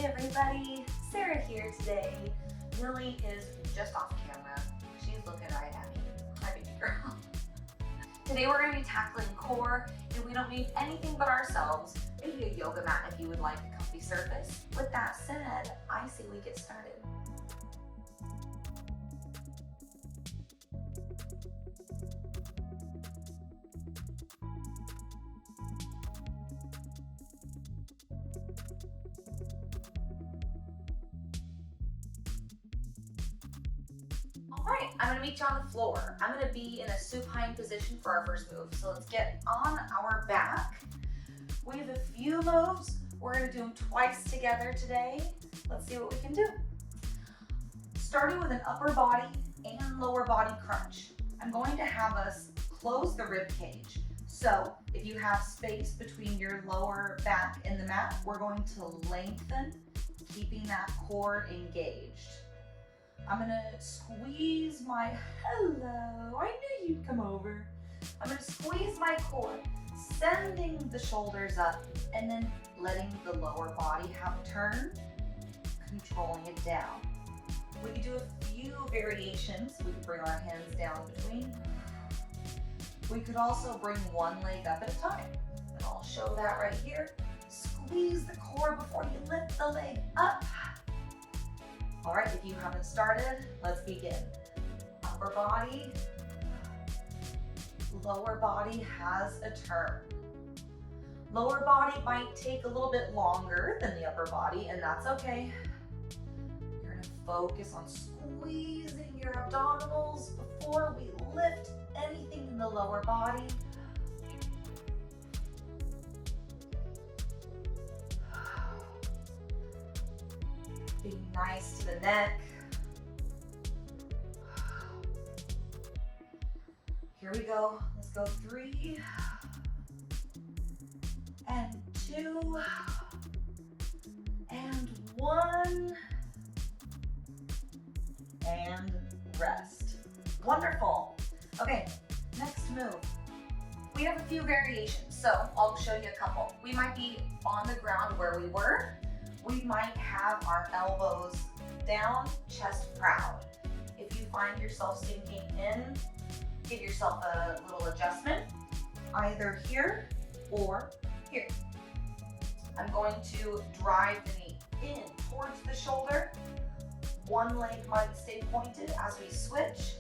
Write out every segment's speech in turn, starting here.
Hey everybody, Sarah here today. Lily is just off camera. She's looking right at me. Hi baby girl. Today we're going to be tackling core, and we don't need anything but ourselves. Maybe a yoga mat if you would like a comfy surface. With that said, I say we get started. Alright, I'm going to meet you on the floor. I'm going to be in a supine position for our first move. So let's get on our back. We have a few moves. We're going to do them twice together today. Let's see what we can do. Starting with an upper body and lower body crunch. I'm going to have us close the rib cage. So if you have space between your lower back and the mat, we're going to lengthen, keeping that core engaged. I'm gonna squeeze my, hello, I knew you'd come over. I'm gonna squeeze my core, sending the shoulders up and then letting the lower body have a turn, controlling it down. We can do a few variations. We can bring our hands down between. We could also bring one leg up at a time. And I'll show that right here. Squeeze the core before you lift the leg up. All right, if you haven't started, let's begin. Upper body, lower body has a turn. Lower body might take a little bit longer than the upper body, and that's okay. You're gonna focus on squeezing your abdominals before we lift anything in the lower body. Be nice to the neck. Here we go. Let's go 3 and 2 and 1 and rest. Wonderful. Okay, next move. We have a few variations, so I'll show you a couple. We might be on the ground where we were. We might have our elbows down, chest proud. If you find yourself sinking in, give yourself a little adjustment, either here or here. I'm going to drive the knee in towards the shoulder. One leg might stay pointed as we switch,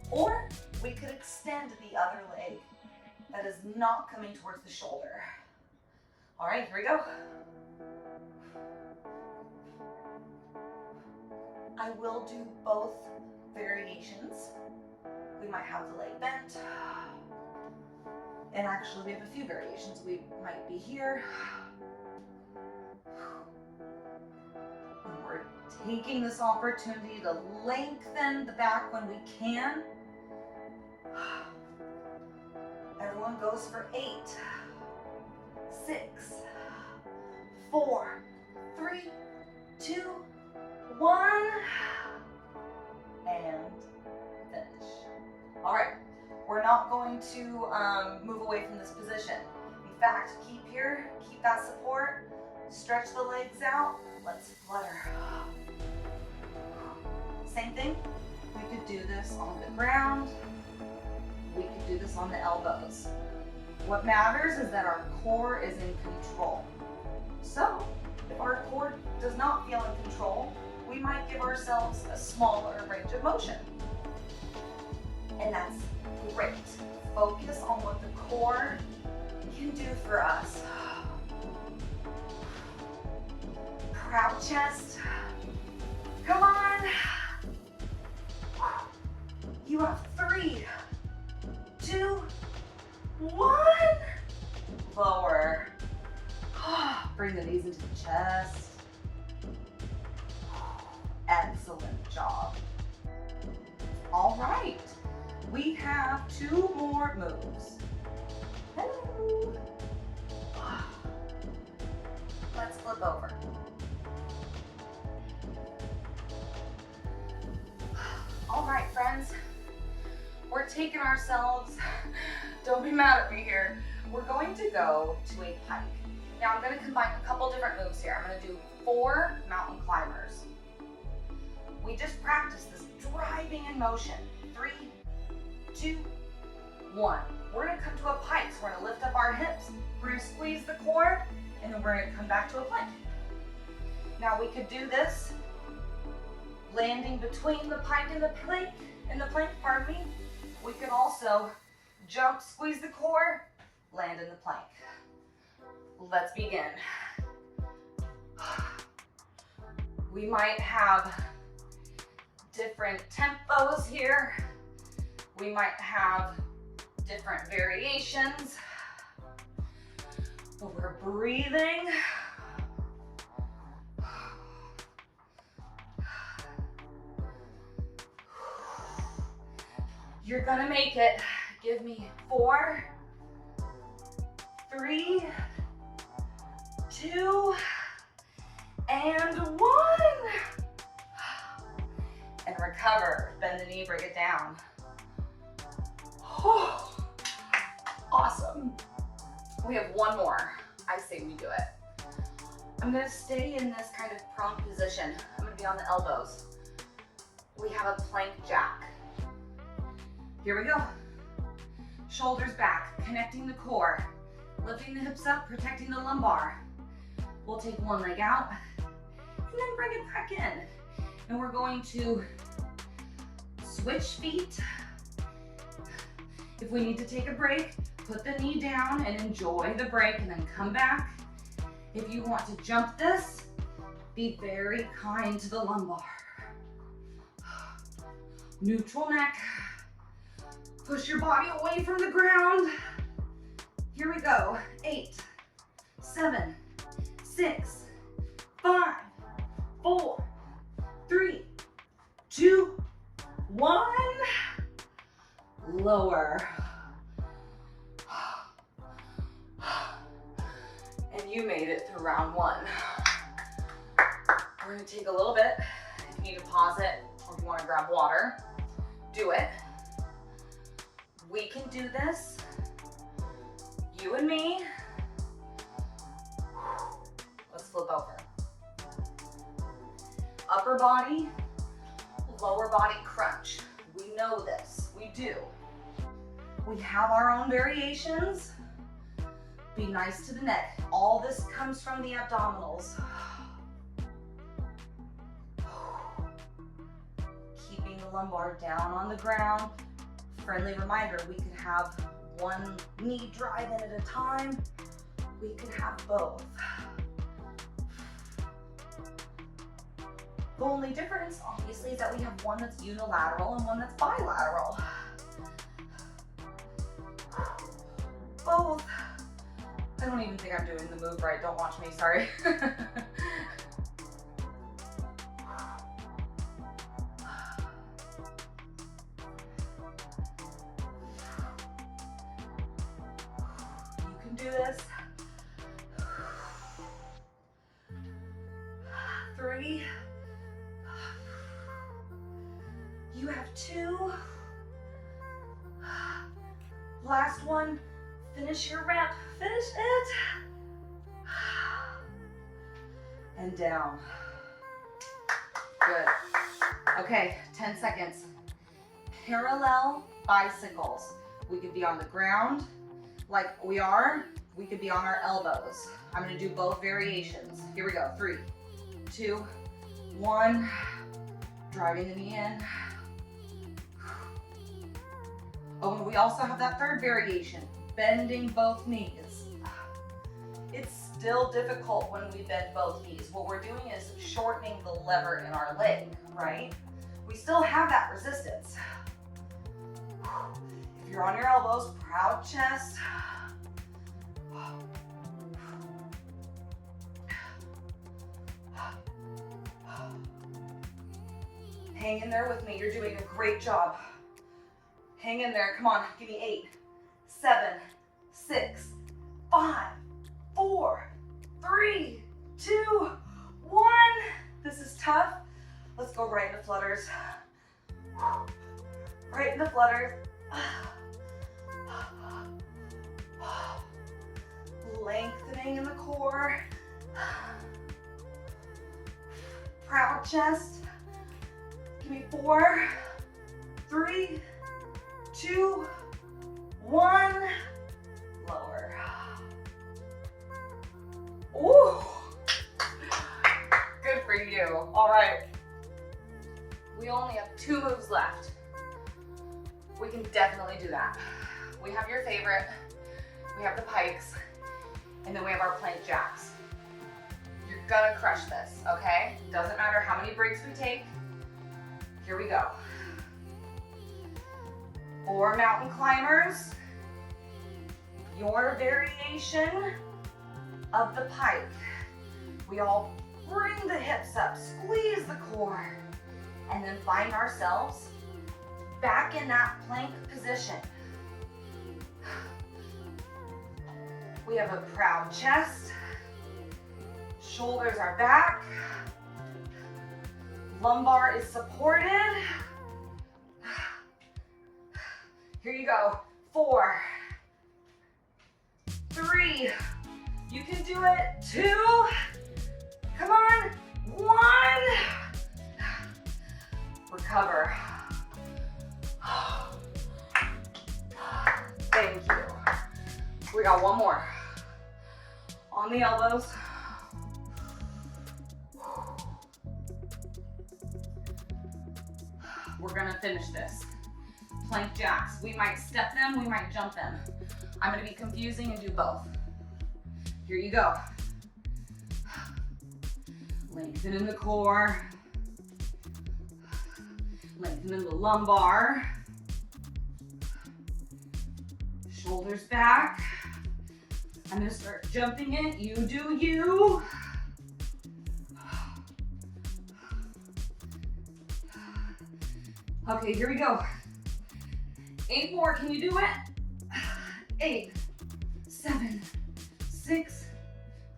or we could extend the other leg that is not coming towards the shoulder. All right, here we go. I will do both variations. We might have the leg bent. And actually we have a few variations. We might be here. And we're taking this opportunity to lengthen the back when we can. Everyone goes for 8, 6, 4, 3, 2, 1, and finish. All right, we're not going to move away from this position. In fact, keep here, keep that support, stretch the legs out. Let's flutter. Same thing, we could do this on the ground. We could do this on the elbows. What matters is that our core is in control. So, if our core does not feel in control, we might give ourselves a smaller range of motion. And that's great. Focus on what the core can do for us. Proud chest. Come on. You have 3, 2, 1. Lower. Bring the knees into the chest. Excellent job. All right, we have 2 more moves. Hello. Let's flip over. All right, friends, we're taking ourselves, don't be mad at me here, we're going to go to a pike. Now I'm going to combine a couple different moves here. I'm going to do 4 mountain climbers. We just practiced this driving in motion. 3, 2, 1. We're gonna come to a pike, so we're gonna lift up our hips, we're gonna squeeze the core, and then we're gonna come back to a plank. Now we could do this landing between the pike and the plank, pardon me. We could also jump, squeeze the core, land in the plank. Let's begin. We might have different tempos here. We might have different variations, but we're breathing. You're gonna make it. Give me 4, 3, 2, and 1. And recover. Bend the knee, bring it down. Oh, awesome. We have one more. I say we do it. I'm gonna stay in this kind of prone position. I'm gonna be on the elbows. We have a plank jack. Here we go. Shoulders back, connecting the core, lifting the hips up, protecting the lumbar. We'll take one leg out and then bring it back in. And we're going to switch feet. If we need to take a break, put the knee down and enjoy the break and then come back. If you want to jump this, be very kind to the lumbar. Neutral neck. Push your body away from the ground. Here we go. 8, 7, 6, 5, 4, 3, 2, 1. Lower. And you made it through round 1. We're gonna take a little bit. If you need to pause it or if you wanna grab water, do it. We can do this, you and me. Let's flip over. Upper body, lower body crunch. We know this, we do. We have our own variations. Be nice to the neck. All this comes from the abdominals. Keeping the lumbar down on the ground. Friendly reminder, we could have one knee drive in at a time. We could have both. The only difference, obviously, is that we have one that's unilateral and one that's bilateral. Both. I don't even think I'm doing the move right. Don't watch me, sorry. Do this. 3. You have 2. Last one. Finish your rep. Finish it. And down. Good. Okay, 10 seconds. Parallel bicycles. We could be on the ground like we are. We could be on our elbows. I'm gonna do both variations. Here we go. 3, 2, 1. Driving the knee in. Oh, and we also have that third variation, bending both knees. It's still difficult when we bend both knees. What we're doing is shortening the lever in our leg, right? We still have that resistance. If you're on your elbows, proud chest. Hang in there with me. You're doing a great job. Hang in there. Come on. Give me 8, 7, 6, 5, 4, 3, 2, 1. This is tough. Let's go right into flutters. Right into flutters. Lengthening in the core. that chest. Give me 4, 3, 2, 1. Lower. Ooh. Good for you. All right. We only have 2 moves left. We can definitely do that. We have your favorite. We have the pikes. And then we have our plank jacks. You're gonna crush this, okay? Doesn't matter how many breaks we take. Here we go. 4 mountain climbers. Your variation of the pike. We all bring the hips up, squeeze the core, and then find ourselves back in that plank position. We have a proud chest. Shoulders are back. Lumbar is supported. Here you go. 4, 3, you can do it. 2, come on. 1, recover. Thank you. We got 1 more. On the elbows. We're gonna finish this. Plank jacks. We might step them, we might jump them. I'm gonna be confusing and do both. Here you go. Lengthen in the core. Lengthen in the lumbar. Shoulders back. I'm gonna start jumping it. You do you. Okay, here we go. 8 more, can you do it? 8, 7, 6,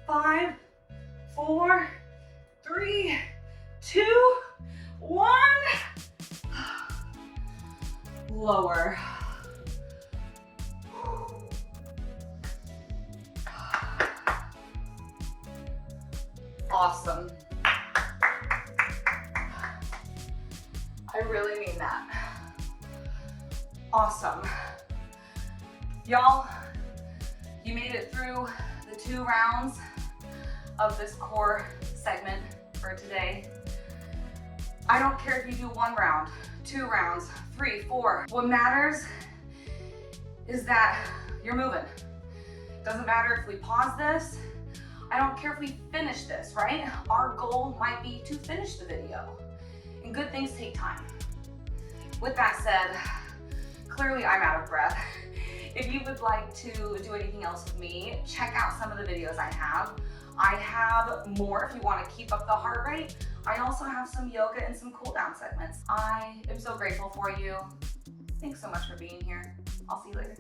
5, 4, 3, 2, 1. Lower. Awesome. I really mean that. Awesome. Y'all, you made it through the 2 rounds of this core segment for today. I don't care if you do 1 round, 2 rounds, 3, 4. What matters is that you're moving. Doesn't matter if we pause this. I don't care if we finish this, right? Our goal might be to finish the video. And good things take time. With that said, clearly I'm out of breath. If you would like to do anything else with me, check out some of the videos I have. I have more if you want to keep up the heart rate. I also have some yoga and some cool down segments. I am so grateful for you. Thanks so much for being here. I'll see you later.